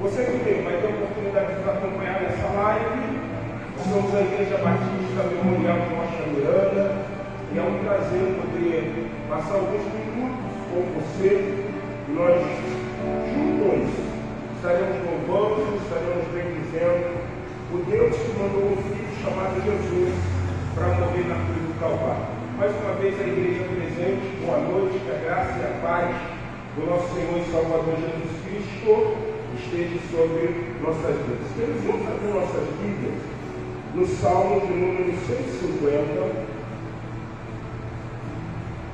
Você que vai ter a oportunidade de nos acompanhar nessa live, somos a Igreja Batista Memorial de Rocha Miranda, e é um prazer poder passar alguns minutos com você. Nós juntos estaremos louvando, estaremos bendizendo o Deus que mandou um filho chamado Jesus para morrer na cruz do Calvário. Mais uma vez a igreja presente, boa noite, que a graça e a paz do nosso Senhor e Salvador Jesus Cristo esteja sobre nossas vidas. Queremos juntos abrir nossas Bíblias no Salmo de número 150.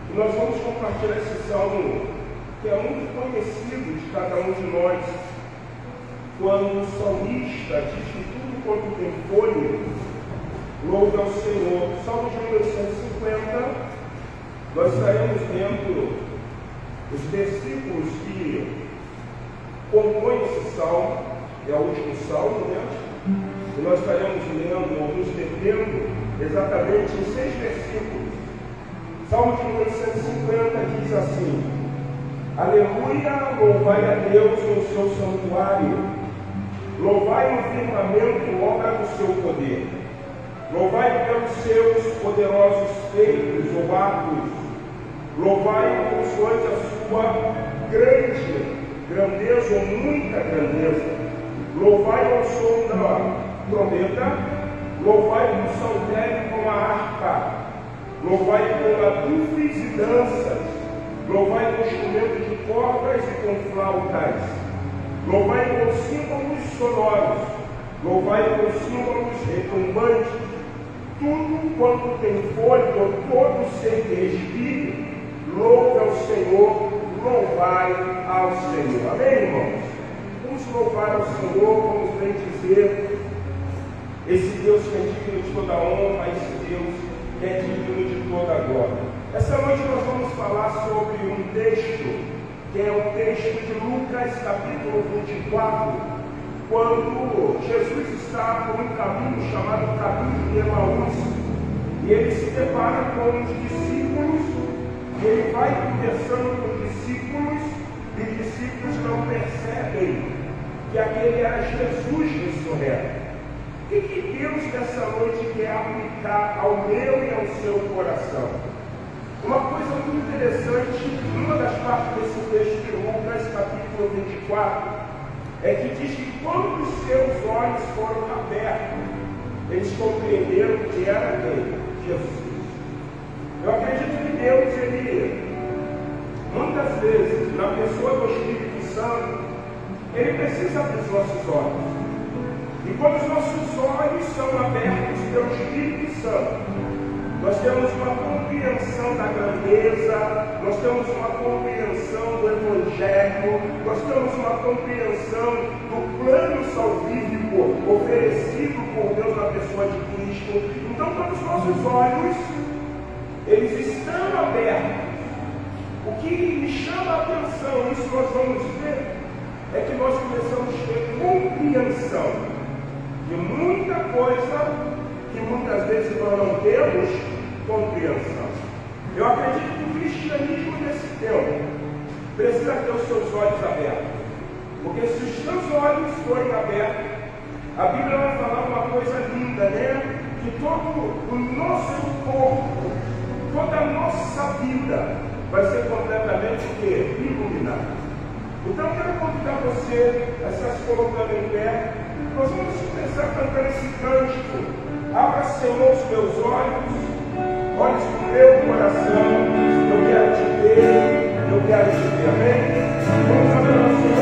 E nós vamos compartilhar esse salmo que é muito conhecido de cada um de nós, quando o salmista diz que tudo quanto tem fôlego louve ao Senhor. Salmo de número 150, nós estaremos lendo os versículos que compõem esse salmo, é o último salmo, né? E nós estaremos lendo ou nos detendo exatamente em 6 versículos. Salmo de número 150 diz assim: Aleluia, louvai a Deus no seu santuário, louvai no firmamento obra do seu poder, louvai pelos seus poderosos feitos ou atos, louvai consoante a sua grandeza ou muita grandeza, louvai ao som da trombeta, louvai com saltério com a harpa, louvai com adufes e danças, louvai com instrumentos de cordas e com flautas, louvai com símbolos sonoros, louvai com símbolos retumbantes, tudo quanto tem fôlego, todo ser que respire, louve ao Senhor, louvai ao Senhor. Amém, irmãos? Vamos louvar ao Senhor, vamos bem dizer, esse Deus que é digno de toda honra, esse Deus que é digno de toda glória. Essa noite nós vamos falar sobre um texto, que é o texto de Lucas, capítulo 24, quando Jesus está por um caminho chamado caminho de Emaús, e ele se depara com os discípulos, e ele vai conversando com os discípulos, e os discípulos não percebem que aquele era Jesus ressurreto. O que Deus nessa noite quer aplicar ao meu e ao seu coração? Uma coisa muito interessante, uma das partes desse texto de Lucas, capítulo 24, é que diz que quando os seus olhos foram abertos, eles compreenderam que era quem? Jesus. Eu acredito que Deus, ele, muitas vezes, na pessoa do Espírito Santo, ele precisa abrir os nossos olhos. E quando os nossos olhos são abertos pelo Espírito Santo, nós temos uma compreensão da grandeza, nós temos uma compreensão do Evangelho, nós temos uma compreensão do plano salvífico oferecido por Deus na pessoa de Cristo. Então, quando os nossos olhos eles estão abertos, o que me chama a atenção, isso nós vamos ver, é que nós começamos a ter compreensão de muita coisa que muitas vezes nós não temos compreensão. Eu acredito que o cristianismo desse tempo precisa ter os seus olhos abertos, porque se os seus olhos forem abertos, a Bíblia vai falar uma coisa linda, né? Que todo o nosso corpo, toda a nossa vida vai ser completamente o quê? Iluminada. Então eu quero convidar você a estar se colocando em pé. Nós vamos começar cantando esse cântico. Abra, Senhor, os meus olhos, olhos do meu coração. Eu quero te ver, eu quero te ver. Amém? Vamos adorar o Senhor.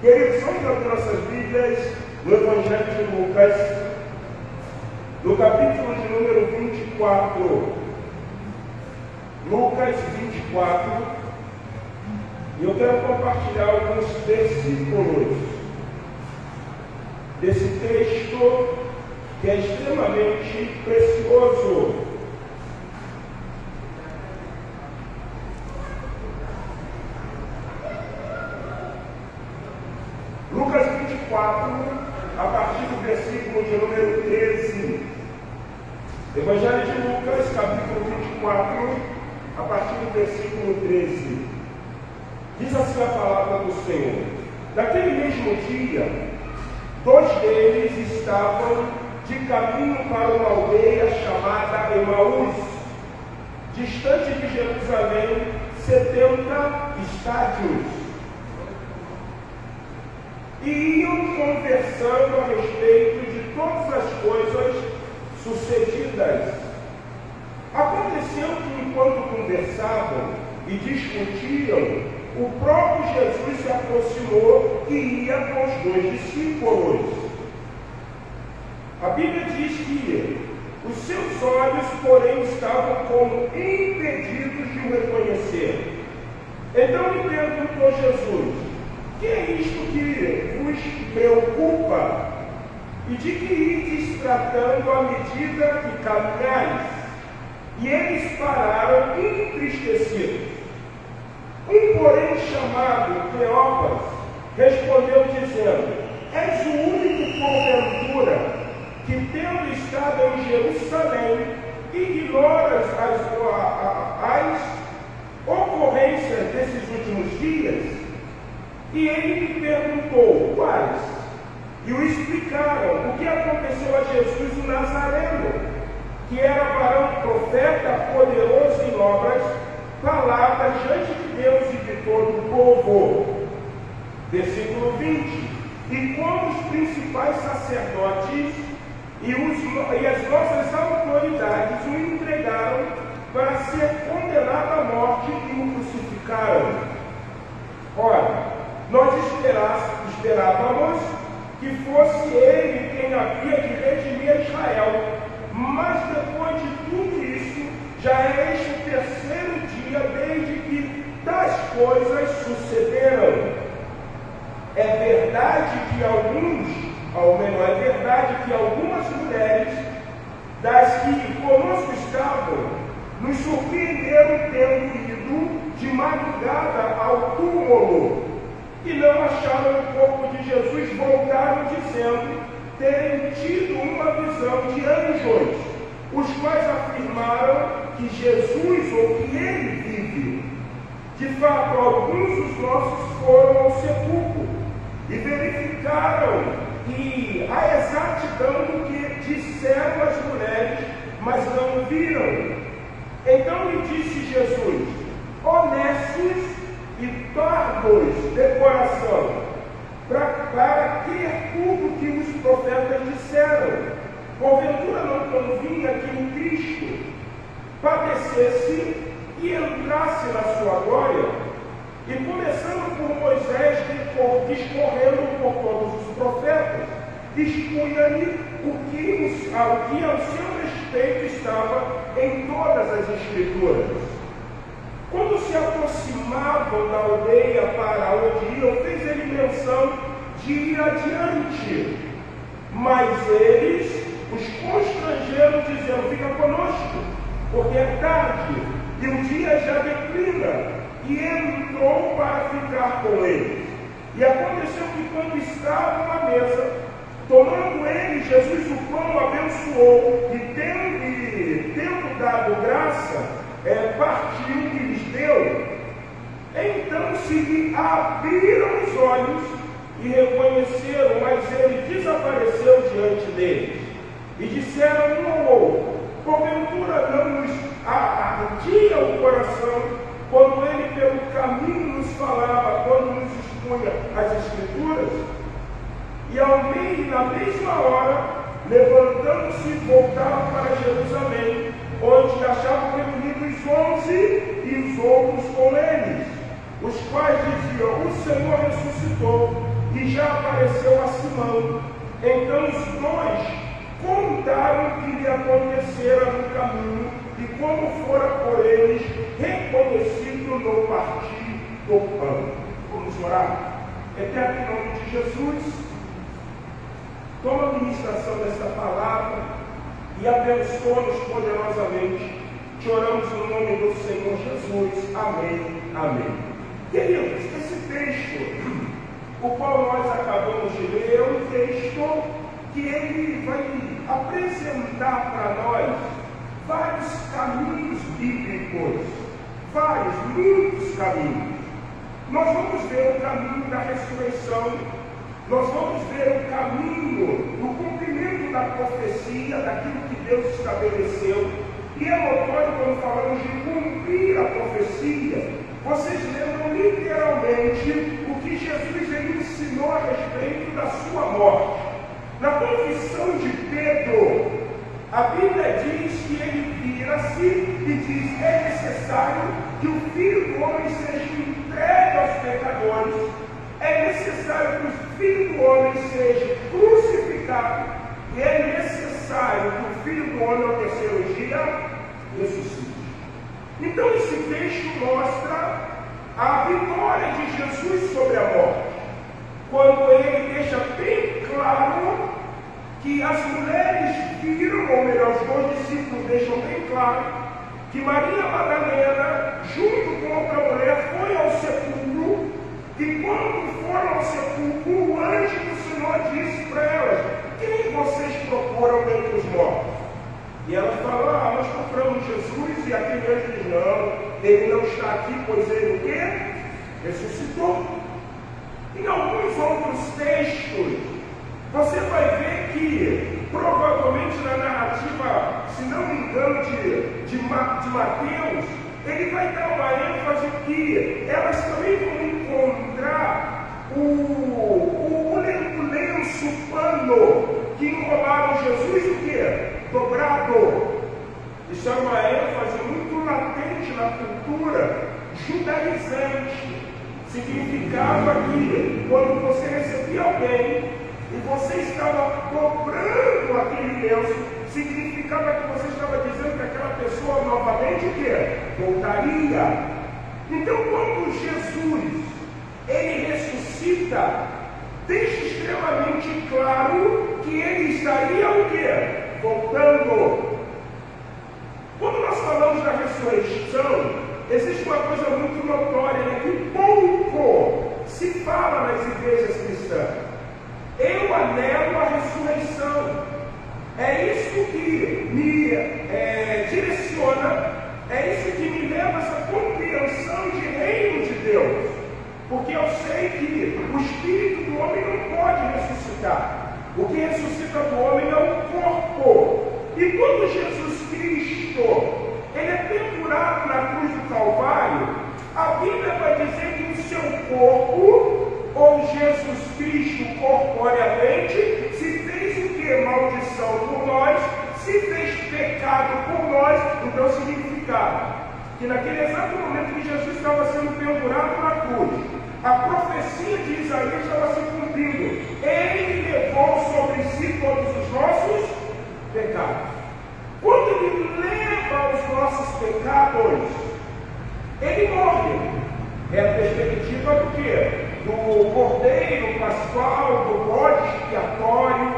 Queridos, vamos abrir nossas Bíblias no Evangelho de Lucas, no capítulo de número 24. Lucas 24. E eu quero compartilhar alguns versículos desse texto que é extremamente precioso. Lucas 24, a partir do versículo de número 13. Evangelho de Lucas, capítulo 24, a partir do versículo 13. Diz assim a palavra do Senhor: Naquele mesmo dia, 2 deles estavam de caminho para uma aldeia chamada Emaús, distante de Jerusalém 70 estádios. e iam conversando a respeito de todas as coisas sucedidas. Aconteceu que, enquanto conversavam e discutiam, o próprio Jesus se aproximou e ia com os 2 discípulos. A Bíblia diz que os seus olhos, porém, estavam como impedidos de o reconhecer. Então lhe perguntou Jesus: que é isto que vos preocupa? E de que ides tratando à medida que caminhais? E eles pararam entristecidos. Um, porém, chamado Cleópas, respondeu dizendo: és o único, porventura, que tendo estado em Jerusalém, ignoras as ocorrências desses últimos dias? E ele lhe perguntou: quais? E o explicaram o que aconteceu a Jesus o Nazareno, que era varão profeta, poderoso em obras, palavra diante de Deus e de todo o povo. Versículo 20. E como os principais sacerdotes e as nossas autoridades o entregaram para ser condenado à morte e o crucificaram. Ora, nós esperávamos que fosse ele quem havia de redimir Israel, mas depois de tudo isso, já é este o 3º dia desde que tais coisas sucederam. É verdade que é verdade que algumas mulheres das que conosco estavam nos surpreenderam tendo ido de madrugada ao túmulo e não acharam o corpo de Jesus, voltaram dizendo terem tido uma visão de anjos, os quais afirmaram que Jesus ou que ele vive. De fato, alguns dos nossos foram ao sepulcro e verificaram a exatidão do que disseram as mulheres, mas não o viram. Então lhe disse Jesus: honestos e tardos de coração, para crer tudo que os profetas disseram. Porventura não convinha que o Cristo padecesse e entrasse na sua glória? E começando por Moisés, discorrendo por todos os profetas, expunha-lhe o que ao seu respeito estava em todas as Escrituras. Quando se aproximavam da aldeia para onde iam, fez ele menção de ir adiante. Mas eles os constrangeram, dizendo: fica conosco, porque é tarde e o dia já declina. E entrou para ficar com eles. E aconteceu que, quando estavam à mesa, tomando ele, Jesus, o pão, abençoou, e tendo dado graça, partiu e lhes deu. Então se lhe abriram os olhos e reconheceram, mas ele desapareceu diante deles. E disseram um ao outro: porventura não nos ardia o coração quando ele pelo caminho nos falava, quando nos expunha as Escrituras? E na mesma hora, levantando-se, voltaram para Jerusalém, onde achavam reunidos 11 e os outros com eles, os quais diziam: o Senhor ressuscitou e já apareceu a Simão. Então os 2 contaram o que lhe acontecera no caminho e como fora por eles reconhecido no partir do pão. Vamos orar. Eterno, em nome de Jesus, toma a ministração desta palavra e abençoa-nos poderosamente. Te oramos no nome do Senhor Jesus. Amém. Amém. Queridos, esse texto, o qual nós acabamos de ler, é um texto que ele vai apresentar para nós vários caminhos bíblicos, muitos caminhos. Nós vamos ver o caminho da ressurreição, nós vamos ver o caminho do cumprimento da profecia, daquilo que Deus estabeleceu. E é notório quando falamos de cumprir a profecia, vocês lembram literalmente o que Jesus ele ensinou a respeito morte. Na confissão de Pedro, a Bíblia diz que ele vira-se e diz: é necessário que o Filho do Homem seja entregue aos pecadores, é necessário que o Filho do Homem seja crucificado, e é necessário que o Filho do Homem ao terceiro dia ressuscite. Então esse texto mostra a vitória de Jesus sobre a morte, quando ele deixa bem claro que as mulheres viram, ou melhor, os dois discípulos deixam bem claro, que Maria Madalena, junto com outra mulher, foi ao sepulcro, e quando foram ao sepulcro, o anjo do Senhor disse para elas: quem vocês procuram dentre os mortos? E elas falaram: nós procuramos Jesus, e aquele anjo diz: não, ele não está aqui, pois ele o quê? Ressuscitou. Em alguns outros textos, você vai ver que, provavelmente na narrativa, se não me engano, de Mateus, ele vai dar uma ênfase que elas também vão encontrar o lenço, pano, que enrolaram Jesus, o quê? Dobrado. Isso é uma ênfase muito latente na cultura judaizante. Significava que, quando você recebia alguém e você estava dobrando aquele lenço, significava que você estava dizendo que aquela pessoa novamente o quê? Voltaria. Então, quando Jesus ele ressuscita, deixa extremamente claro que ele estaria o quê? Voltando. Quando nós falamos da ressurreição, existe uma coisa muito notória, né, que pouco se fala nas igrejas cristãs. Eu anelo a ressurreição. É isso que me direciona, é isso que me leva a essa compreensão de reino de Deus. Porque eu sei que o espírito do homem não pode ressuscitar. O que ressuscita do homem é o corpo. E quando Jesus Cristo ele é pendurado na cruz do Calvário, a Bíblia vai dizer que o seu corpo, ou Jesus Cristo corporeamente, se fez o que? Maldição por nós, se fez pecado por nós. Então significava que naquele exato momento que Jesus estava sendo pendurado na cruz, a profecia de Isaías estava se cumprindo. Ele levou sobre si todos os nossos pecados. Quando ele leva os nossos pecados, ele morre. É a perspectiva do quê? Do cordeiro pascual, do bode expiatório,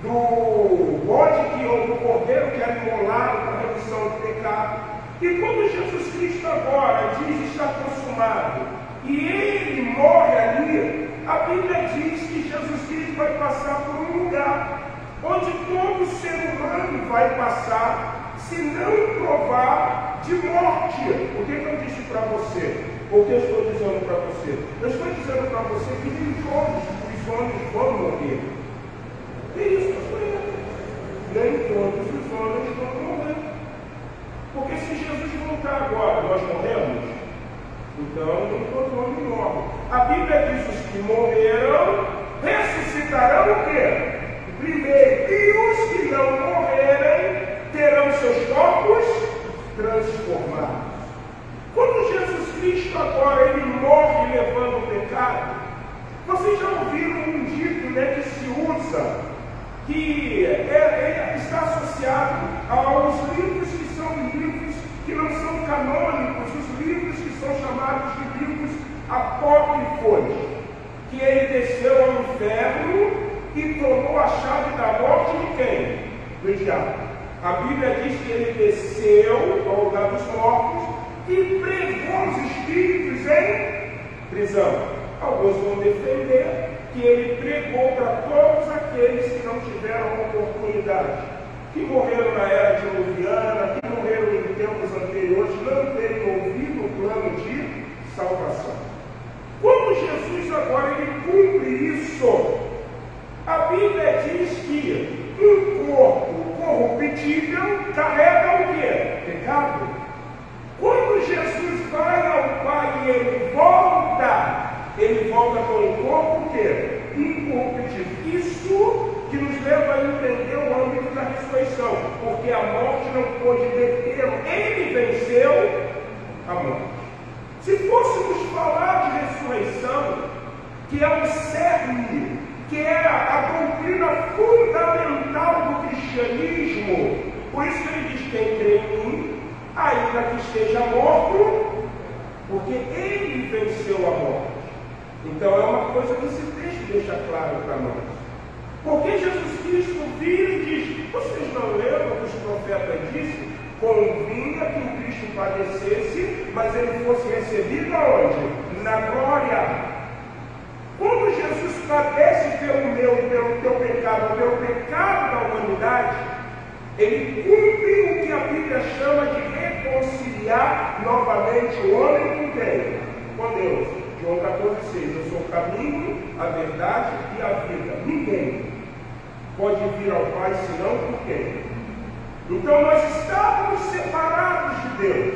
do bode ou do cordeiro que era imolado para a remissão do pecado. E quando Jesus Cristo agora diz está consumado, e ele morre ali, a Bíblia diz que Jesus Cristo vai passar por um lugar onde todo ser humano vai passar, se não provar de morte. O que eu disse para você? O que eu estou dizendo para você? Eu estou dizendo para você que nem todos os homens vão morrer. É isso que eu estou dizendo. Nem todos os homens vão morrer. Porque se Jesus voltar agora, nós morremos? Então, nem todo homem morre. A Bíblia diz: os que morreram ressuscitarão o quê? Primeiro, e os que não morrerem terão seus corpos transformados. Quando Jesus Cristo agora ele morre levando o pecado, vocês já ouviram um dito, né, que se usa, que está associado aos livros que são livros que não são canônicos, os livros que são chamados de livros apócrifos, que ele desceu ao inferno e tomou a chave da morte de quem? Do diabo. A Bíblia diz que ele desceu ao lugar dos mortos e pregou os espíritos em prisão. Alguns vão defender que ele pregou para todos aqueles que não tiveram oportunidade, que morreram na era diluviana, que morreram em tempos anteriores, não terem ouvido o plano de salvação. Quando Jesus agora ele cumpre isso, a Bíblia diz que um corpo corruptível carrega o quê? Pecado. Quando Jesus vai ao Pai e ele volta com o corpo que é incorruptível. Isso que nos leva a entender o âmbito da ressurreição, porque a morte não pôde detê-lo, ele venceu a morte. Se fôssemos falar de ressurreição, que é o cerne, que é a doutrina fundamental do cristianismo, por isso que ele diz: quem crê em mim, ainda que esteja morto, porque ele venceu a morte. Então é uma coisa que esse texto deixa claro para nós. Porque Jesus Cristo vira e diz: vocês não leram o que os profetas disseram? Convinha que o Cristo padecesse, mas ele fosse recebido aonde? Na glória. Quando Jesus padece pelo meu e pelo teu pecado, pelo pecado da humanidade, ele cumpre o que a Bíblia chama de reconciliar novamente o homem com quem? Com Deus. João 14,6. Eu sou o caminho, a verdade e a vida. Ninguém pode vir ao Pai senão por quem? Então nós estávamos separados de Deus,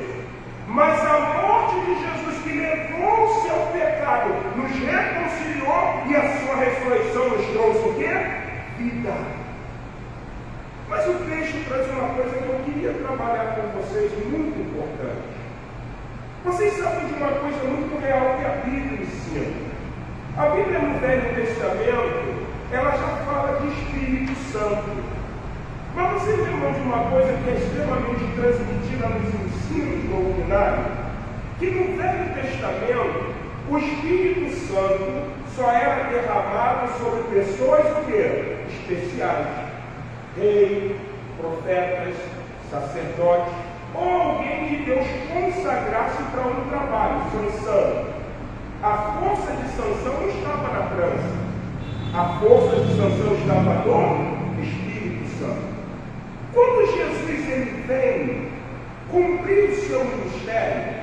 mas a morte de Jesus, que levou o seu pecado, nos reconciliou, e a sua ressurreição nos trouxe o quê? Vida. Mas o texto traz uma coisa que eu queria trabalhar com vocês, muito importante. Vocês sabem de uma coisa muito real que a Bíblia ensina. A Bíblia no Velho Testamento, ela já fala de Espírito Santo. Mas vocês lembram de uma coisa que é extremamente transmitida nos ensinos doutrinários? Que no Velho Testamento, o Espírito Santo só era derramado sobre pessoas o quê? Especiais. Reis, profetas, sacerdotes, ou alguém que Deus consagrasse para um trabalho. Sansão. A força de Sansão não estava na trança. A força de Sansão estava no Espírito Santo. Quando Jesus ele vem cumprir o seu ministério,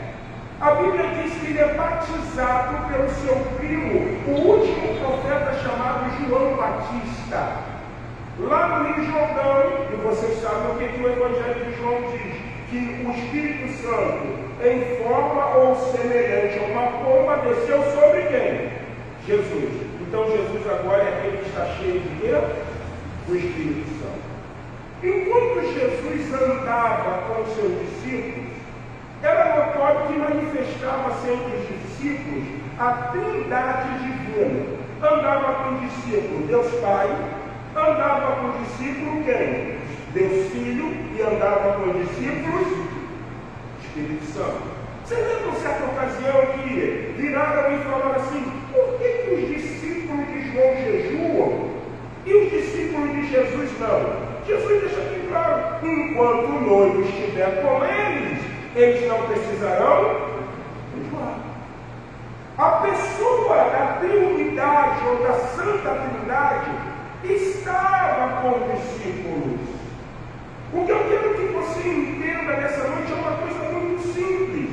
a Bíblia diz que ele é batizado pelo seu primo, o último profeta chamado João Batista. Lá no Rio Jordão, e vocês sabem o que o Evangelho de João diz, que o Espírito Santo, em forma ou semelhante a uma pomba, desceu sobre quem? Jesus. Então Jesus agora é aquele que está cheio de quê? O Espírito Santo. Enquanto Jesus andava com os seus discípulos, era notório que manifestava-se entre os discípulos a trindade divina. Andava com o discípulo Deus Pai, andava com o discípulo quem? Deus Filho, e andava com os discípulos Espírito Santo. Vocês lembram certa ocasião que viraram e falaram assim: por que os discípulos de João jejuam e os discípulos de Jesus não? Jesus deixa bem claro: enquanto o noivo estiver com eles, eles não precisarão jejuar. A pessoa da Trindade ou da Santa Trindade estava com os discípulos. O que eu quero que você entenda nessa noite é uma coisa muito simples.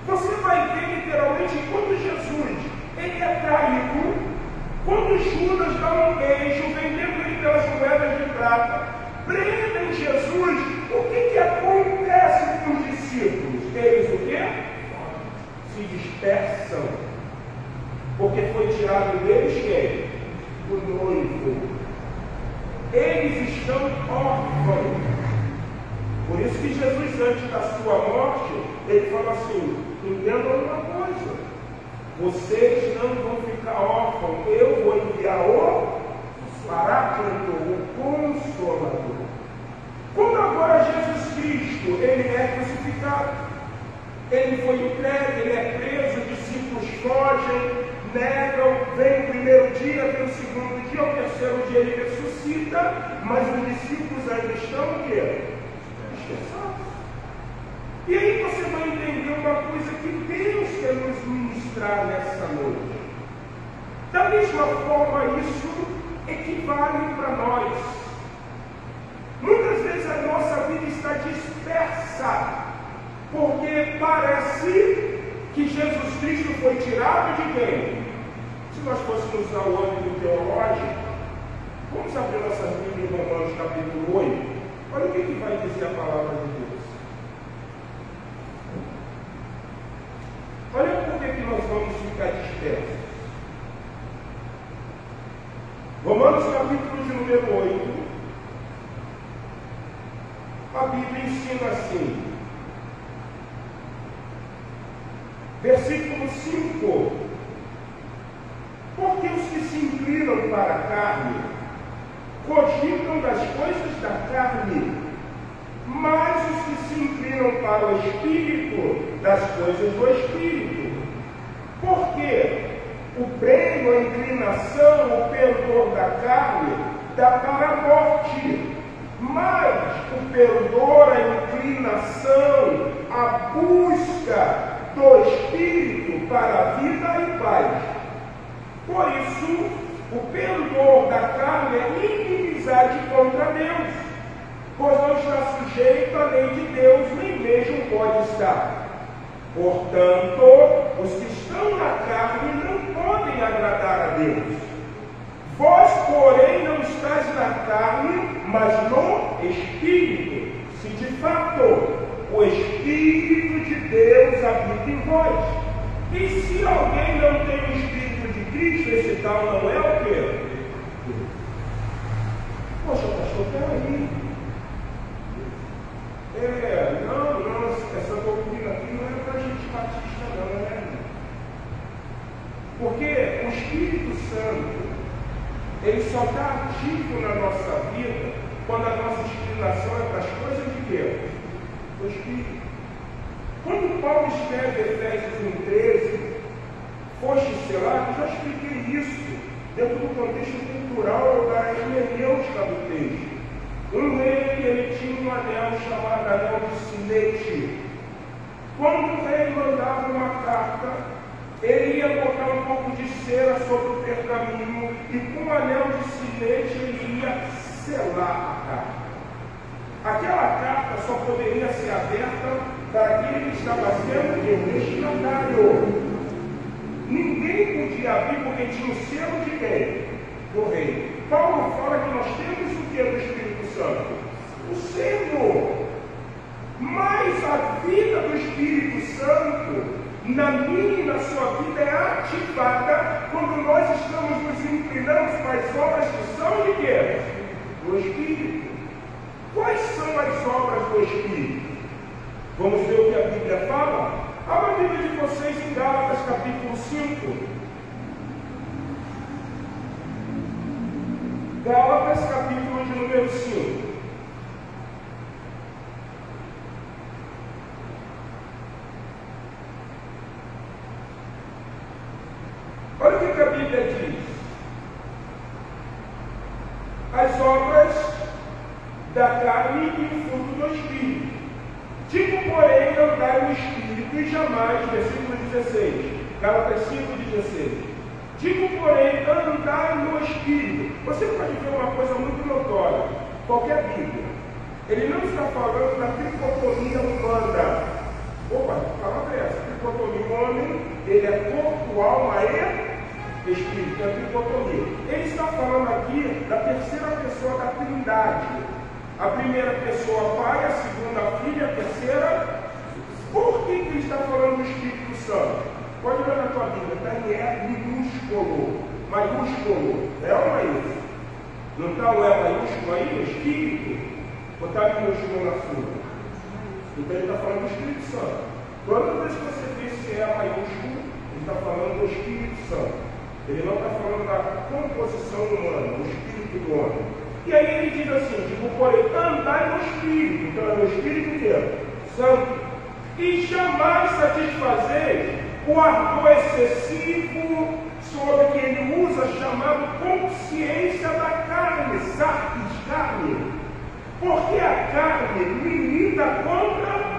Você vai ver literalmente quando Jesus ele é traído, quando Judas dá um beijo, vendendo ele pelas moedas de prata, prendem Jesus, o que acontece com os discípulos? Eles o quê? Se dispersam. Porque foi tirado deles quem? O noivo. Eles estão órfãos. Por isso que Jesus, antes da sua morte, ele fala assim: entendam uma coisa, vocês não vão ficar órfãos, eu vou enviar o Paráclito, o Consolador. Quando agora Jesus Cristo ele é crucificado, ele foi entregue, ele é preso, os discípulos fogem, negam, vem o primeiro dia, vem o segundo dia, o terceiro dia ele ressuscita, mas os discípulos ainda estão o quê? Dispersados. E aí você vai entender uma coisa que Deus quer nos ministrar nessa noite. Da mesma forma, isso equivale para nós. Muitas vezes a nossa vida está dispersa, porque parece que Jesus Cristo foi tirado de quem? Se nós fôssemos usar o âmbito teológico, vamos abrir nossa Bíblia em Romanos capítulo 8. Olha o que vai dizer a palavra de Deus. Olha por que nós vamos ficar dispersos. Romanos capítulo de número 8, a Bíblia ensina assim, versículo 5: porque os que se inclinam para a carne cogitam das coisas da carne, mas os que se inclinam para o Espírito, das coisas do Espírito. Porque o freio, a inclinação, o pendor da carne dá para a morte, mas o pendor, a inclinação, a busca do Espírito para a vida e paz. Por isso, o pendor da carne é inimizade contra Deus, pois não está sujeito à lei de Deus, nem mesmo pode estar. Portanto, os que estão na carne não podem agradar a Deus. Vós, porém, não estáis na carne, mas no Espírito, se de fato o Espírito de Deus habita em vós. E se alguém não tem o Espírito de Cristo, esse tal não é o quê? Poxa, pastor, peraí. Não, essa doutrina aqui não é para gente batista, não, né? Porque o Espírito Santo, ele só está ativo na nossa vida quando a nossa inclinação é para as coisas de quê? Do Espírito. Quando Paulo escreve Efésios 1,13, foste selado, eu já expliquei isso dentro do contexto cultural da hermenêutica do texto. Um rei, ele tinha um anel chamado anel de sinete. Quando o rei mandava uma carta, ele ia botar um pouco de cera sobre o pergaminho e com o anel de sinete ele ia selar a carta. Aquela carta só poderia ser aberta para aquele que estava sendo destinatário. Ninguém podia abrir porque tinha o selo de quem? Do rei. Paulo fala que nós temos o que do Espírito Santo? O selo. Mas a vida do Espírito Santo, na minha e na sua vida, é ativada quando nós estamos nos inclinando para as obras que são de quê? Do Espírito. Quais são as obras do Espírito? Vamos ver o que a Bíblia fala? Abra a Bíblia de vocês em Gálatas capítulo 5. Gálatas capítulo de número 5. Olha o que a Bíblia diz. As obras da carne e o fruto do Espírito. Digo, porém, andai no Espírito e jamais, versículo 16, Gálatas 5,16. Digo, porém, andai no Espírito. Você pode ver uma coisa muito notória. Qualquer Bíblia, ele não está falando da tricotomia humana. Opa, a palavra é essa. Tricotomia homem, ele é corpo, alma e Espírito. É a tricotomia. Ele está falando aqui da terceira pessoa da Trindade. A primeira pessoa, Pai, a segunda, Filha, a terceira. Por que ele está falando do Espírito Santo? Pode ver na tua Bíblia, está em E minúsculo, maiúsculo. É ou não é isso? Não está o E maiúsculo aí, no Espírito? Ou está minúsculo na sua? Então ele está falando do Espírito Santo. Toda vez que você vê esse E maiúsculo, ele está falando do Espírito Santo. Ele não está falando da composição humana, do Espírito do homem. E aí ele diz assim, digo, porém, andai no Espírito. Então é no Espírito que é Santo. E jamais satisfazer o ardor excessivo sobre que ele usa, chamado consciência da carne, sarkis, carne. Porque a carne milita contra.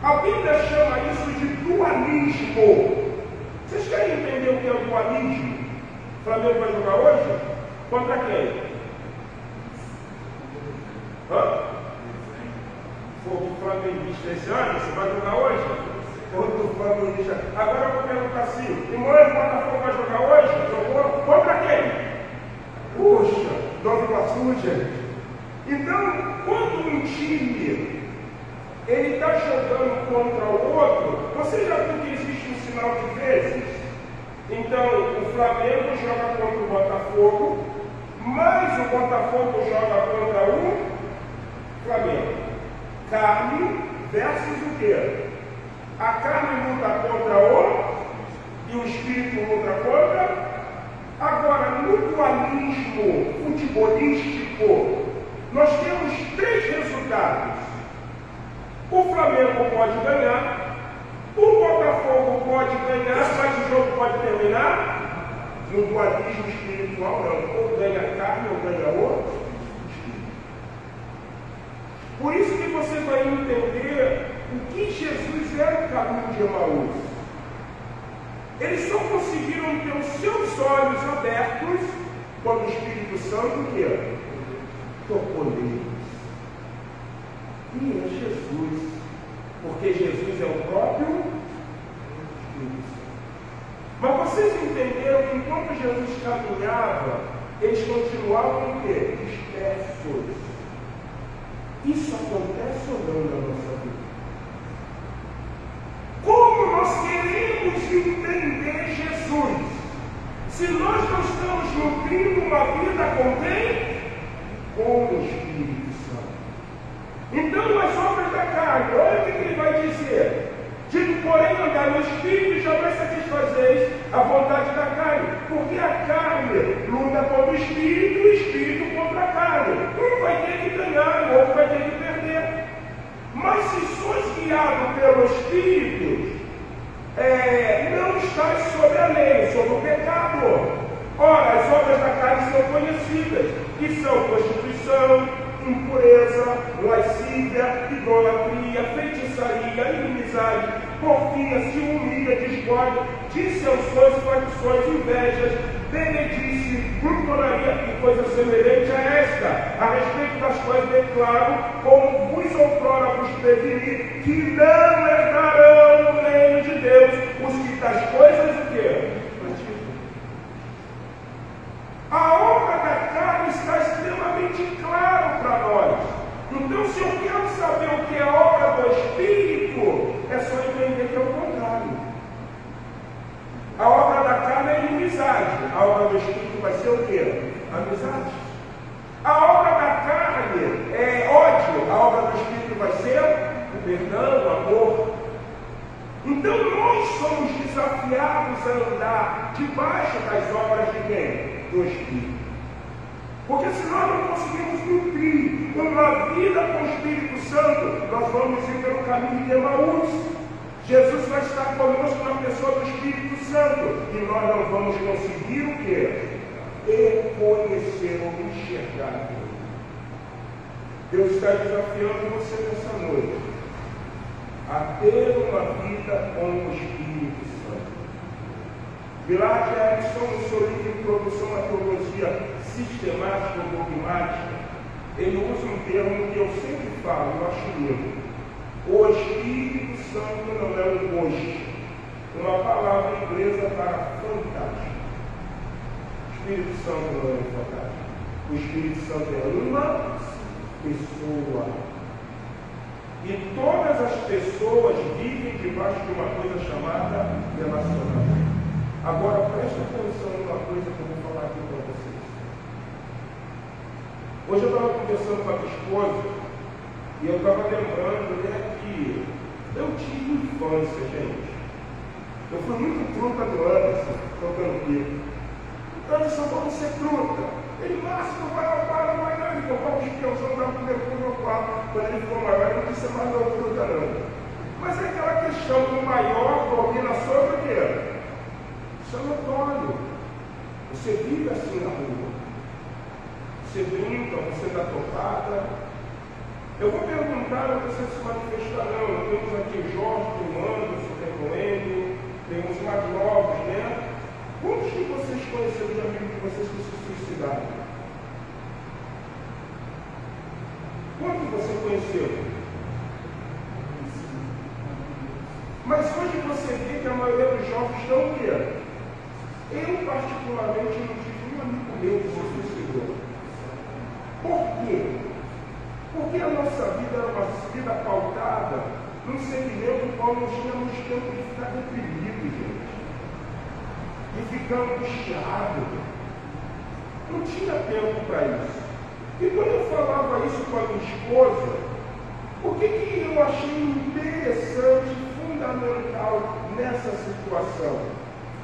A Bíblia chama isso de dualismo. Vocês querem entender o que é o dualismo? O Flamengo vai jogar hoje? Contra quem? O flamenguista esse ano, você vai jogar hoje? Outro flamenguista. Agora eu vou perguntar assim: irmão, o Botafogo vai jogar hoje? Jogou? Contra quem? Puxa, Nova Iguaçu, gente. Então, quando um time ele está jogando contra o outro, você já viu que existe um sinal de vezes? Então, o Flamengo joga contra o Botafogo, mas o Botafogo joga contra o Flamengo. Carne versus o quê? A carne luta contra o e o espírito luta contra. Agora, no dualismo futebolístico, nós temos 3 resultados. O Flamengo pode ganhar, o Botafogo pode ganhar, mas o jogo pode terminar no dualismo espiritual, não. Ou ganha a carne ou ganha o espírito. Por isso que você vai entender o que Jesus era o caminho de Emaús. Eles só conseguiram ter os seus olhos abertos quando o Espírito Santo tocou neles. E é Jesus, porque Jesus é o próprio Espírito Santo. Mas vocês entenderam que enquanto Jesus caminhava, eles continuavam o quê? Dispersos. Isso acontece ou não na nossa vida? Como nós queremos entender Jesus, se nós não estamos nutrindo uma vida com quem? Com o Espírito Santo. Então, as obras da carne, olha o que ele vai dizer. Digo, porém, andar no Espírito jamais satisfazeis a vontade da carne, porque a carne luta contra o Espírito contra a carne. Um vai ter que ganhar, o outro vai ter que perder. Mas se sois guiados pelo Espírito, não estás sobre a lei, sobre o pecado. Ora, as obras da carne são conhecidas, que são prostituição, impureza, lascívia, idolatria, feitiçaria, inimizade, porfia, ciúme, discórdia, dissensões, facções, invejas, benedice, glutonaria e coisa semelhante a esta, a respeito das quais declaro, como vos outrora vos preveni, que não herdarão no reino de Deus os que tais coisas o quê? A obra da carne está extremamente claro para nós. Então, se eu quero saber o que é a obra do Espírito, é só entender que é o contrário. A obra da carne é inimizade. A obra do Espírito vai ser o quê? Amizade. A obra da carne é ódio. A obra do Espírito vai ser o perdão, o amor. Então, nós somos desafiados a andar debaixo das obras de quem? Do Espírito. Porque se nós não conseguimos nutrir uma vida com o Espírito Santo, nós vamos ir pelo caminho de Emaús. Jesus vai estar conosco na pessoa do Espírito Santo, e nós não vamos conseguir o quê? Reconhecer ou enxergar. Deus está desafiando você nessa noite a ter uma vida com o Espírito Santo. Willard Erickson, no seu livro Introdução à Teologia Sistemática ou Dogmática, ele usa um termo que eu sempre falo, eu acho lindo. O Espírito Santo não é um hoje, uma palavra inglesa para fantástico. O Espírito Santo não é um fantástico. O Espírito Santo é uma pessoa. E todas as pessoas vivem debaixo de uma coisa chamada relacionamento. Agora preste atenção numa coisa que eu vou falar aqui para vocês. Hoje eu estava conversando com a minha esposa e eu estava lembrando, que eu tive infância, gente. Eu fui muito truta do Anderson, tocando pico. Anderson, vamos ser truta. Ele, Márcio, vai ao bar, não vai não. Ele comprou um espiãozão, dava pro meu quarto. Quando ele ficou maior, ele não disse mais não truta não. Mas é aquela questão do maior domina sobre o quê? Isso é notório. Você vive assim na rua. Você brinca, você dá topada. Eu vou perguntar, não precisa se manifestar não. Temos aqui o Jorge, o Anderson, o Coelho, temos mais novos, né? Quantos de vocês conheceram de amigos de vocês que se suicidaram? Quantos você conheceu? Mas hoje você vê que a maioria dos jovens estão o quê? Eu particularmente não tive um amigo meu que se suicidou. Por quê? Porque a nossa vida era uma vida pautada num segmento no qual nós tínhamos tempo de ficar deprimidos, gente. e ficar angustiado. Não tinha tempo para isso. E quando eu falava isso com a minha esposa, o que eu achei interessante, fundamental nessa situação?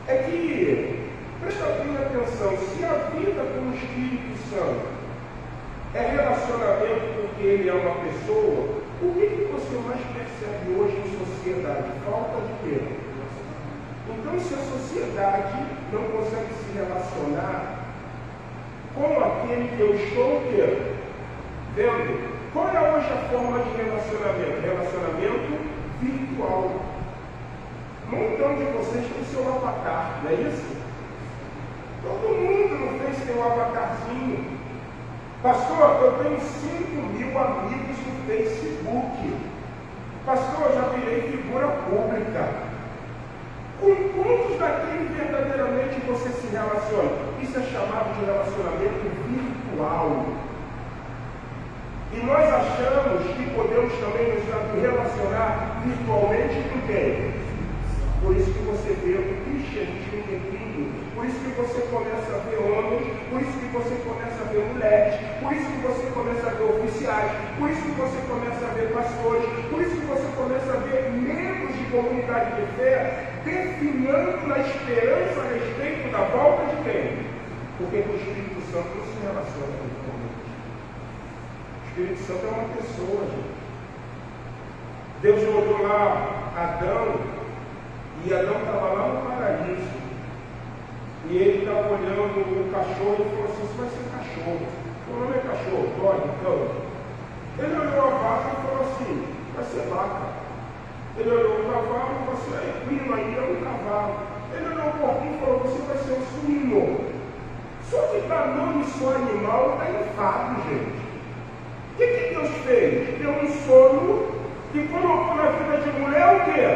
É que, presta bem atenção, se a vida com o Espírito Santo é relacionamento porque ele é uma pessoa, o que você mais percebe hoje em sociedade? Falta de quê? Então, se a sociedade não consegue se relacionar com aquele que eu estou vendo, qual é hoje a forma de relacionamento? Relacionamento virtual. Um montão de vocês tem o seu avatar, não é isso? Todo mundo no Face tem um avatarzinho. Pastor, eu tenho 5.000 amigos no Facebook. Pastor, eu já virei figura pública. Com quantos daquele verdadeiramente você se relaciona? Isso é chamado de relacionamento virtual. E nós achamos que podemos também nos relacionar virtualmente com quem? Por isso que você vê o cristianismo declínio. Por isso que você começa a ver homens, por isso que você começa a ver mulheres, por isso que você começa a ver oficiais, por isso que você começa a ver pastores, por isso que você começa a ver membros de comunidade de fé definhando na esperança a respeito da volta de quem? Porque com o Espírito Santo não se relaciona virtualmente. O Espírito Santo é uma pessoa, gente. Deus olhou lá Adão, e Adão estava lá no paraíso. E ele estava olhando o cachorro e falou assim: isso vai ser cachorro. O nome é cachorro, dog, cão. Ele olhou a vaca e falou assim: vai ser vaca. Ele olhou o cavalo e falou assim: equino aí é um cavalo. Ele olhou o porquinho e falou: você vai ser um suíno. Só que para nome só animal está enfado, gente. O que Deus fez? Deu um sono e colocou na vida de mulher o quê?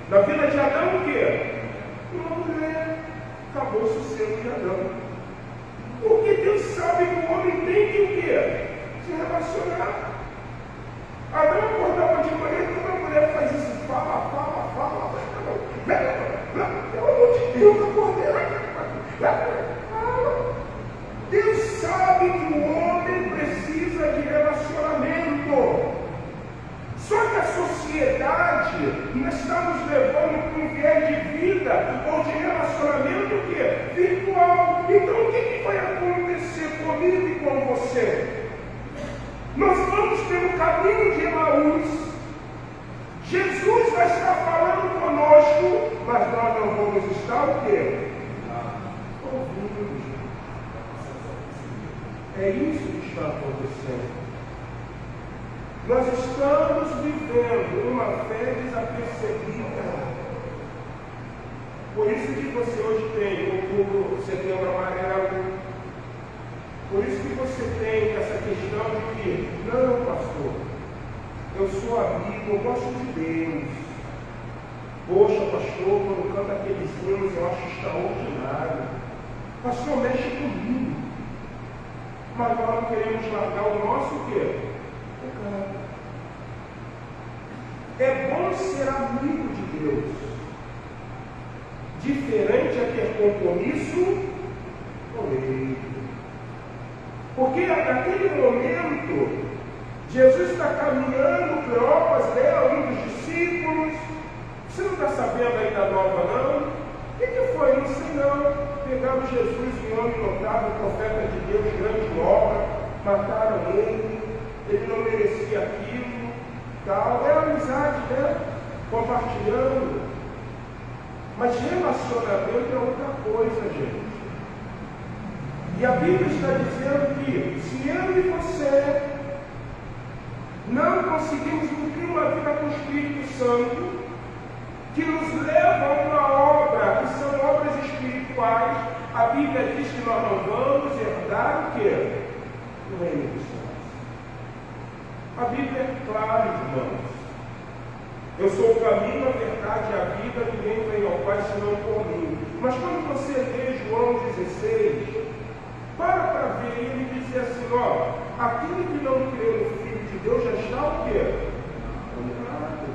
Na vida de Adão o quê? Uma mulher. Acabou o sossego de Adão. Porque Deus sabe que o homem tem que o quê? Se relacionar. Adão acordava de manhã e toda mulher faz isso. Fala. Pelo amor de Deus, acordei. Deus sabe que o homem precisa de relacionamento. Só que a sociedade está nos levando para um viés de vida ou de relacionamento o quê? Virtual. Então o que vai acontecer comigo e com você? Nós vamos pelo caminho de Emaús. Jesus vai estar falando conosco, mas nós não vamos estar o quê? Ouvindo. É isso que está acontecendo. Nós estamos vivendo uma fé desapercebida. Por isso que você hoje tem outubro, setembro amarelo. Por isso que você tem essa questão de que, não, pastor, eu sou amigo, eu gosto de Deus. Poxa, pastor, quando canta aqueles hinos eu acho extraordinário. Pastor, mexe comigo. Mas nós não queremos largar o nosso o quê? É bom ser amigo de Deus. Diferente é ter compromisso com Ele. Porque naquele momento, Jesus está caminhando, Cleopas, um dos discípulos. Você não está sabendo aí da nova, não? O que foi? Não sei não. Pegaram Jesus, um homem notável, profeta de Deus, grande obra, mataram ele. Ele não merecia aquilo, tal. É amizade, né? Compartilhando. Mas relacionamento é outra coisa, gente. E a Bíblia está dizendo que se eu e você não conseguimos cumprir uma vida com o Espírito Santo, que nos leva a uma obra, que são obras espirituais, a Bíblia diz que nós não vamos herdar o quê? O reino dos céus. A Bíblia é clara, irmãos. Eu sou o caminho, a verdade e a vida, ninguém vem ao Pai senão por mim. Mas quando você lê João 16, para ver ele dizer assim, ó, aquele que não crê no Filho de Deus já está o quê? Condenado.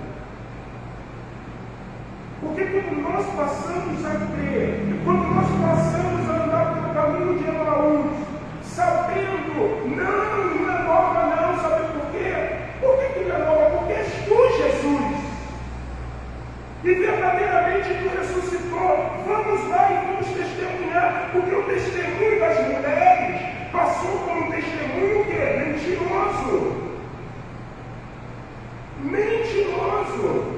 Por Porque quando nós passamos a crer, quando nós passamos a andar pelo caminho de Emaús, sabendo, não é nova não, sabe por quê? Por que não é nova? Porque és tu, Jesus. E verdadeiramente tu ressuscitou. Vamos lá e vamos testemunhar, porque o testemunho das mulheres passou como um testemunho que é mentiroso. Mentiroso.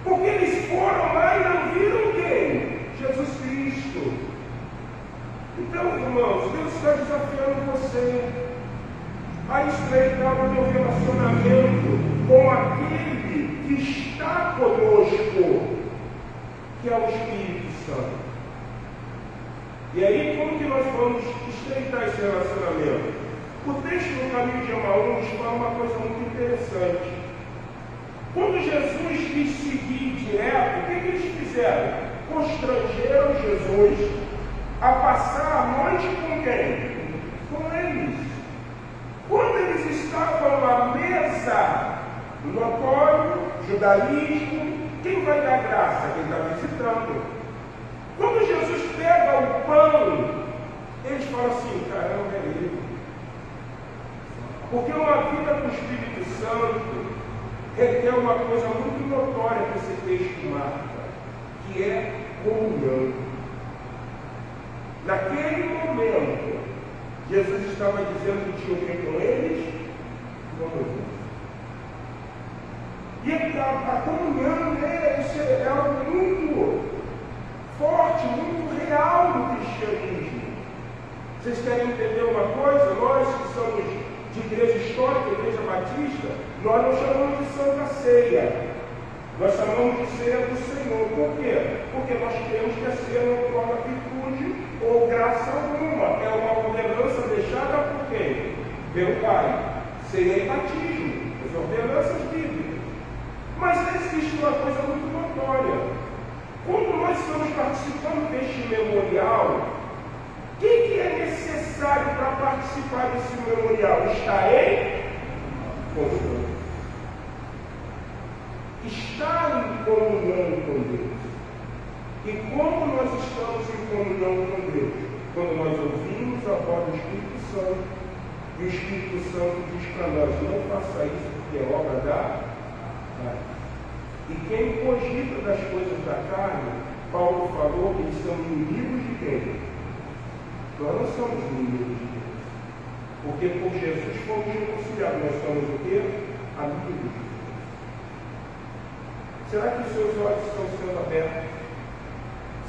Porque eles foram lá e não viram quem? Jesus Cristo. Então, irmãos, Deus está desafiando você a estreitar o teu relacionamento com aquele que está conosco, que é o Espírito Santo. E aí, como que nós vamos estreitar esse relacionamento? O texto do caminho de Emaús fala uma coisa muito interessante. Quando Jesus quis seguir direto, o que eles fizeram? Constrangeram Jesus a passar a noite com quem? Com eles. Quando eles estavam à mesa, no notório, judaísmo, quem vai dar graça? Quem está visitando. Quando Jesus pega o pão, eles falam assim, caramba, é ele. Porque uma vida com o Espírito Santo requer uma coisa muito notória que esse texto marca, que é comunhão. Naquele momento, Jesus estava dizendo que tinha o que com eles? Comunhão. E a comunhão é algo muito forte, muito real no cristianismo. Vocês querem entender uma coisa? Nós que somos de igreja histórica, igreja batista, nós não chamamos de Santa Ceia. Nós chamamos de ceia do Senhor. Por quê? Porque nós temos que a ceia não torna virtude ou graça alguma. É uma ordenança deixada por quem? Pelo Pai. Ceia e batismo. As ordenanças bíblicas. Mas existe uma coisa muito notória. Quando nós estamos participando deste memorial, o que é necessário para participar desse memorial? Estar em comunhão. Estar em comunhão com Deus. E como nós estamos em comunhão com Deus? Quando nós ouvimos a voz do Espírito Santo, e o Espírito Santo diz para nós, não faça isso porque é obra da carne. E quem cogita das coisas da carne, Paulo falou que eles são inimigos de quem? Nós não somos inimigos de Deus. Porque por Jesus fomos reconciliados. Nós somos o quê? Amigos de Deus. Será que os seus olhos estão sendo abertos?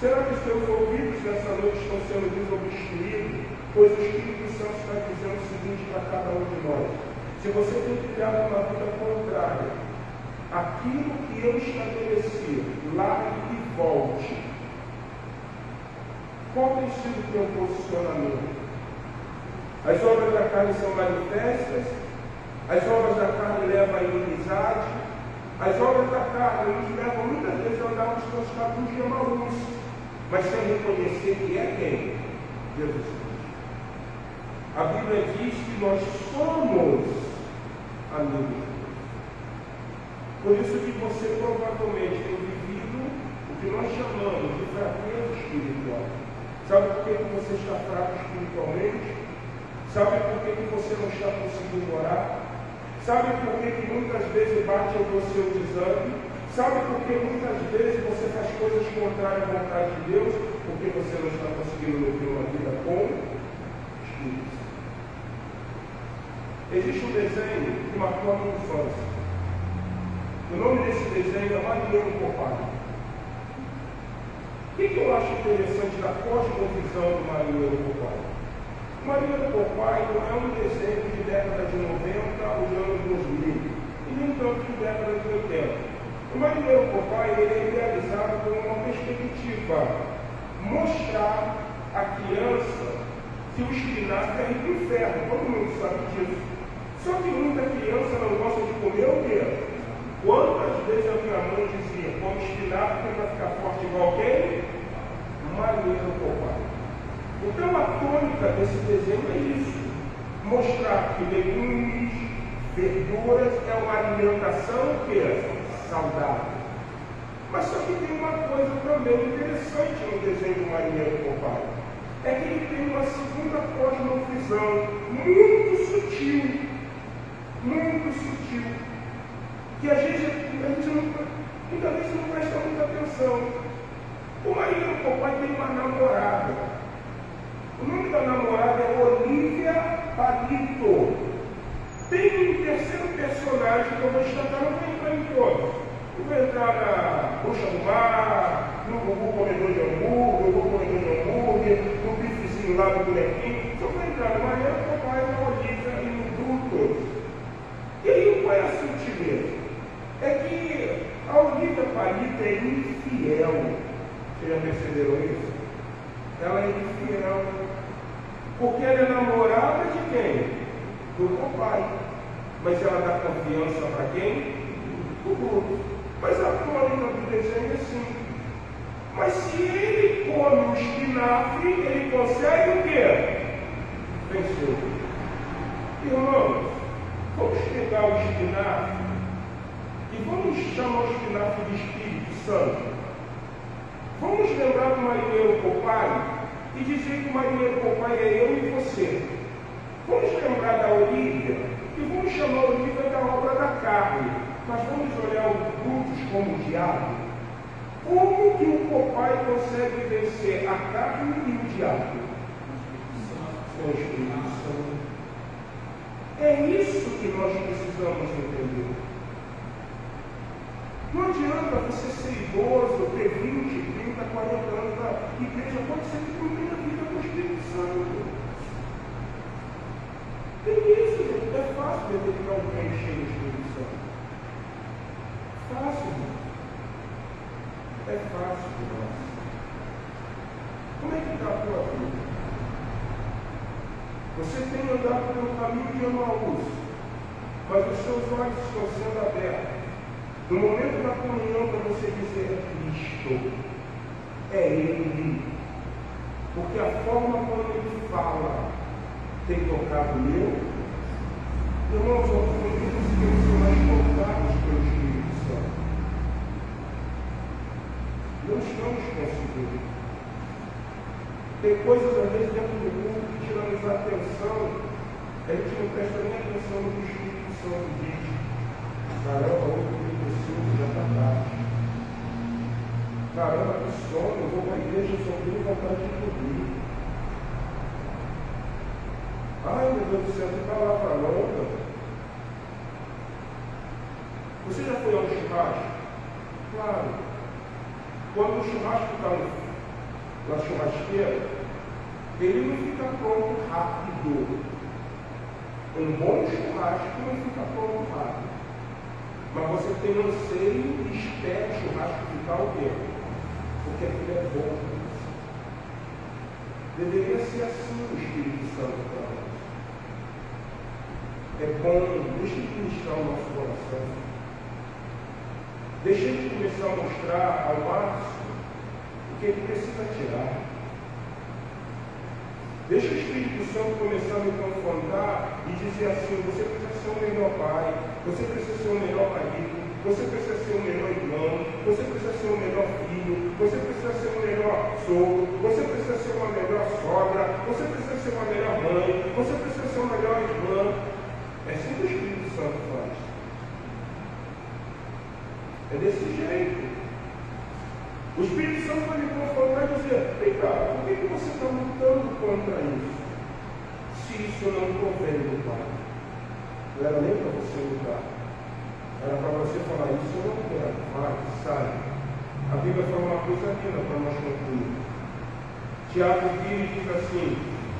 Será que os seus ouvidos nessa noite estão sendo desobstruídos? Pois o Espírito Santo está dizendo o seguinte para cada um de nós. Se você tem criado uma vida contrária, aquilo que eu estabeleci, largue e volte. Qual tem sido o teu posicionamento? As obras da carne são manifestas, as obras da carne levam à inimizade, as obras da carne nos levam muitas vezes a andar nos seus caminhos de Emaús, mas sem reconhecer que é quem? Jesus Cristo. A Bíblia diz que nós somos amigos. Por isso que você provavelmente tem vivido o que nós chamamos de fraqueza espiritual. Sabe por que você está fraco espiritualmente? Sabe por que você não está conseguindo orar? Sabe por que muitas vezes bate em você o desânimo? Sabe por que muitas vezes você faz coisas contrárias à vontade de Deus? Porque você não está conseguindo viver uma vida com Espírito. Existe um desenho que marcou a minha infância. O nome desse desenho é Marinheiro Popeye. O que eu acho interessante da cosmovisão do Marinheiro Popeye? O Marinheiro Popeye não é um desenho de década de 90 ou de anos 2000, e nem tanto de década de 80. O Marinheiro Popeye ele é realizado com uma perspectiva, mostrar à criança que o espinafre é rico em ferro. Todo mundo sabe disso. Só que muita criança não gosta de comer o quê? Quantas vezes a minha mãe dizia, come espinafre para ficar forte igual quem? Marinheiro Popeye. Então a tônica desse desenho é isso. Mostrar que legumes, verduras é uma alimentação que é saudável. Mas só que tem uma coisa também interessante no desenho do marinheiro Popeye. É que ele tem uma segunda cosmovisão muito sutil, que a gente muitas vezes não presta muita atenção. O marinheiro Popeye tem uma namorada. O nome da namorada é Olivia Palito. Tem um terceiro personagem que eu vou destacar, não vou entrar em todos. Eu vou entrar na Bruxa do Mar, no Gugu Comedor de Hambúrguer, no Gugu Comedor de Hambúrguer, no bifezinho lá do bonequinho. Só vou entrar no Marinheiro Popeye, na Olivia e no Brutus. E aí qual é a sutileza? É que a Olivia Palito é infiel. Vocês já perceberam isso? Ela é infiel. Porque ela é namorada de quem? Do Popeye. Mas ela dá confiança para quem? Do Brutus. Mas a crônica do desenho é assim. Mas se ele come o espinafre, ele consegue o quê? Vencer. Irmãos, vamos pegar o espinafre e vamos chamar o espinafre de Espírito Santo. Vamos lembrar do marinheiro Popeye e dizer que o marinheiro Popeye é eu e você. Vamos lembrar da Olivia e vamos chamar a Olivia da obra da carne. Mas vamos olhar o Brutus como o diabo. Como que o Popeye consegue vencer a carne e o diabo? Com o Espírito Santo. É isso que nós precisamos entender. Não adianta você ser idoso, ter 20, 30, 40 anos na igreja, pode ser que não tenha vida com o Espírito Santo. Tem isso, gente. É fácil detectar um crente cheio do Espírito Santo. Fácil, irmão. É fácil de nós. Como é que está a tua vida? Você tem andado pelo caminho de Emaús, mas os seus olhos estão sendo abertos. No momento da comunhão, para você dizer é Cristo, é Ele. Porque a forma como Ele fala tem tocado eu. Irmãos, nós não conseguimos ser mais tocados pelo Espírito Santo. Não estamos conseguindo. Tem coisas, às vezes, dentro do mundo que tiramos a atenção, a gente não presta nem atenção no que o Espírito Santo diz. Caramba, 8h35 já está tarde. Caramba, que sono, eu vou para a igreja, eu só tenho vontade de dormir. Ai, meu Deus do céu, que palavra longa. Você já foi ao churrasco? Claro. Quando o churrasco está na churrasqueira, ele não fica pronto rápido. Um bom churrasco não fica pronto rápido. Mas você tem anseio e espera o churrasco ficar o tempo. Porque aquilo é bom. Deveria ser assim o Espírito Santo para nós. É bom, deixa ele ministrar o nosso coração. Deixa ele começar a mostrar ao máximo o que ele precisa tirar. Deixa o Espírito Santo começar a me confrontar e dizer assim: você precisa ser o melhor pai, você precisa ser o melhor marido, você precisa ser o melhor irmão, você precisa ser o melhor filho, você precisa ser o melhor sogro, você precisa ser uma melhor sogra, você precisa ser uma melhor mãe, você precisa ser uma melhor irmã. É assim que o Espírito Santo faz. É desse jeito. O Espírito Santo vai me confrontar e dizer: vem cá, por que você está lutando contra isso? Se isso não provém do Pai. Não era nem para você lutar. Era para você falar: isso eu não quero. Vai, sai. A Bíblia fala uma coisa linda para nós concluir. Tiago vira e diz assim: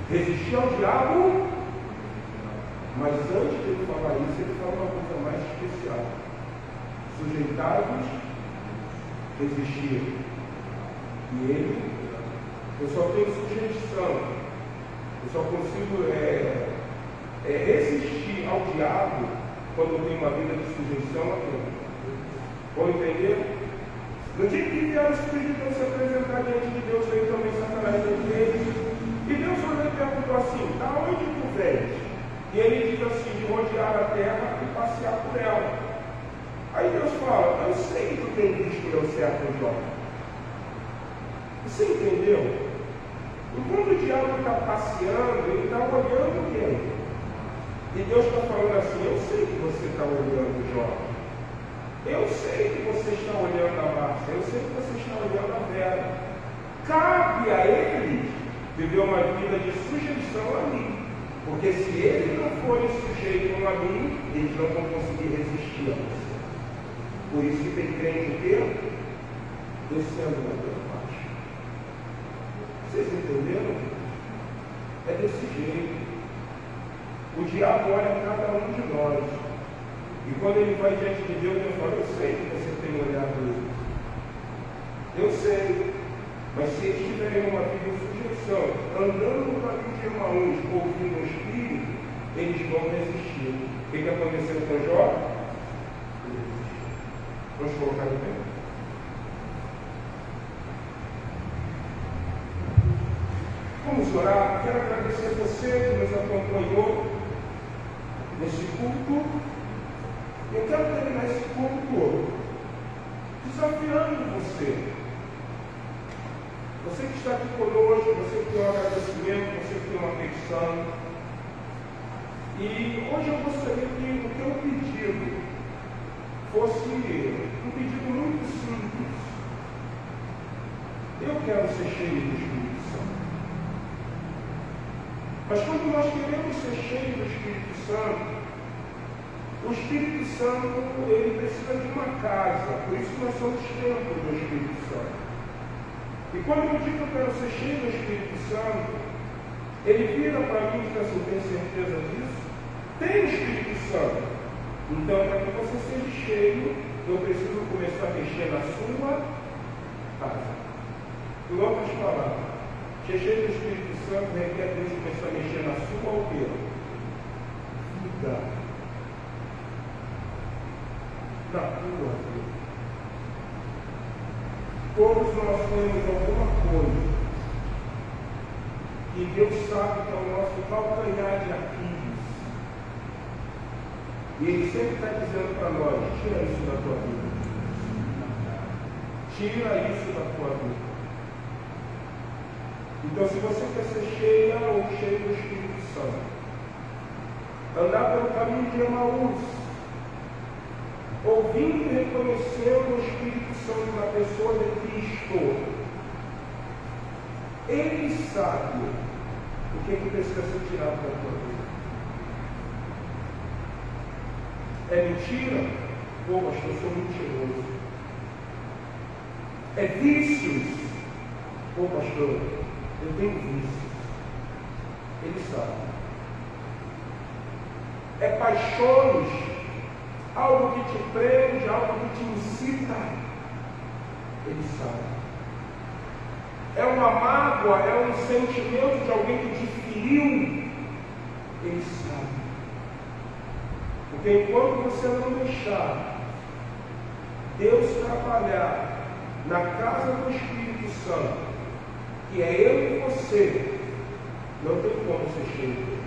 resistir ao diabo, mas antes de ele falar isso, ele fala uma coisa mais especial: sujeitai-vos, resistir. E ele, eu só tenho sujeição, eu só consigo resistir ao diabo quando eu tenho uma vida de sujeição a Deus. Vão entender? No dia que vieram os filhos de Deus se apresentar diante de Deus, veio também Satanás diante deles. E Deus olhou e perguntou assim: da onde tu vens? E ele diz assim: de rodear a terra e passear por ela. Aí Deus fala: eu sei que tu tem visto meu certo, Jó? Você entendeu? Enquanto o diabo está passeando, ele está olhando quem? E Deus está falando assim: eu sei que você está olhando, Jó. Eu sei que você está olhando a Márcia. Eu sei que você está olhando a Vera. Cabe a eles viver uma vida de sujeição a mim. Porque se eles não forem sujeitos a mim, eles não vão conseguir resistir a você. Por isso que tem crente o quê? Descendo na tua parte. Vocês entenderam? É desse jeito. O diabo olha cada um de nós. E quando ele vai diante de Deus, ele fala: eu sei que você tem olhado isso. Eu sei. Mas se eles tiverem uma vida em sujeição, andando no caminho de Emaús, ouvindo o Espírito, eles vão resistir. O que aconteceu com Jó? Vamos colocar no pé. Vamos orar. Quero agradecer a você que nos acompanhou nesse culto. Eu quero terminar esse culto desafiando você. Você que está aqui conosco, você que tem um agradecimento, você que tem uma petição. E hoje eu gostaria que o teu pedido fosse um pedido muito simples. Eu quero ser cheio do Espírito Santo. Mas quando nós queremos ser cheios do Espírito Santo, o Espírito Santo, ele precisa de uma casa. Por isso nós somos templos do Espírito Santo. E quando eu digo que eu quero ser cheio do Espírito Santo, ele vira para mim e diz assim: tem certeza disso? Tem Espírito Santo. Então, para que você seja cheio, eu preciso começar a mexer na sua casa. Em outras palavras, ser cheio do Espírito Santo requer Deus começar a mexer na sua aldeia. Vida. Na tua vida. Todos nós temos alguma coisa que Deus sabe que é o nosso calcanhar de Aquiles. E Ele sempre está dizendo para nós: tira isso da tua vida. Tira isso da tua vida. Então, se você quer ser cheia ou cheio do Espírito Santo, andar pelo caminho de Emaús, ouvindo e reconhecendo o Espírito Santo na pessoa de Cristo, Ele sabe o que precisa ser tirado da tua vida. É mentira? Pô, pastor, eu sou mentiroso. É vícios? Pô, pastor, eu tenho vícios. Ele sabe. É paixões? Algo que te prende, algo que te incita, Ele sabe. É uma mágoa, é um sentimento de alguém que te feriu, Ele sabe. Porque enquanto você não deixar Deus trabalhar na casa do Espírito Santo, que é Ele e você, não tem como ser cheio dele.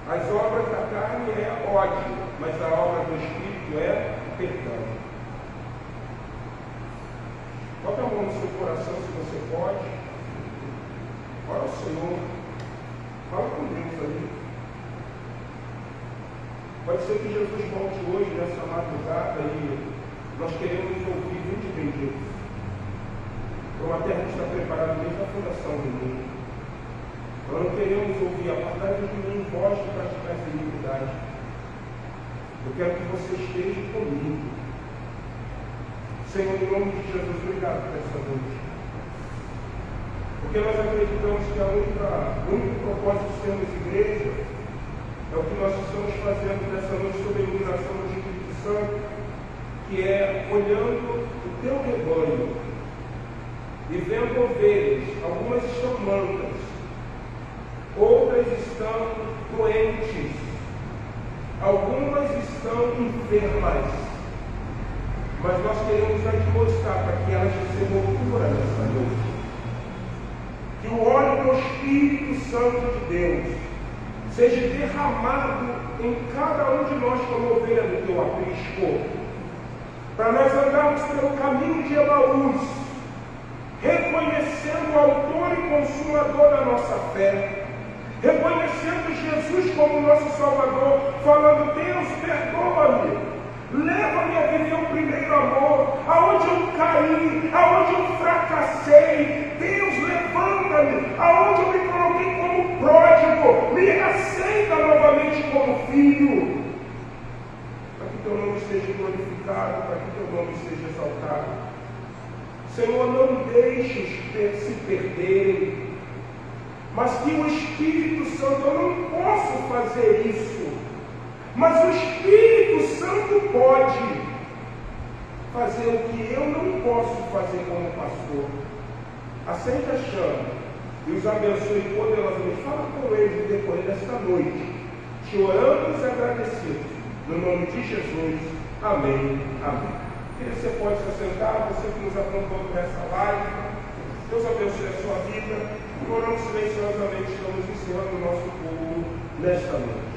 As obras da carne é ódio, mas a obra do Espírito é perdão. Bota a mão no seu coração se você pode. Ora ao Senhor. Fala com Deus ali. Pode ser que Jesus volte hoje, nessa madrugada, e nós queremos ouvir 20 benditos. Para uma terra que está preparada desde a fundação do mundo. Nós não queremos ouvir a palavra de mim, vós que praticais a iniquidade. Eu quero que você esteja comigo. Senhor, em nome de Jesus, obrigado por essa noite. Porque nós acreditamos que o único propósito de sermos igreja é o que nós estamos fazendo nessa noite sob a iluminação do Espírito Santo, que é olhando o teu rebanho e vendo ovelhas. Algumas estão mancas, outras estão doentes, algumas estão enfermas, mas nós queremos admoestar para que elas recebam cura nessa noite. Que o óleo do Espírito Santo de Deus seja derramado em cada um de nós como ovelha do teu aprisco, para nós andarmos pelo caminho de Emaús, reconhecendo o autor e consumador da nossa fé, reconhecendo Jesus como nosso Salvador, falando: Deus, perdoa-me, leva-me a viver o primeiro amor, aonde eu caí, aonde eu fracassei. Deus, levanta-me, aonde eu me coloquei como pródigo, me aceita novamente como filho, para que teu nome seja glorificado, para que teu nome seja exaltado. Senhor, não deixe os se perderem, mas que o Espírito Santo, eu não posso fazer isso, mas o Espírito Santo pode fazer o que eu não posso fazer como pastor. Aceita a chama e os abençoe poderosamente. Fala com eles no decorrer desta noite, te oramos e agradecidos, no nome de Jesus. Amém. Amém. E você pode se assentar, você que nos acompanha nessa live. Deus abençoe a sua vida. Oramos silenciosamente, estamos encerrando o nosso culto nesta noite.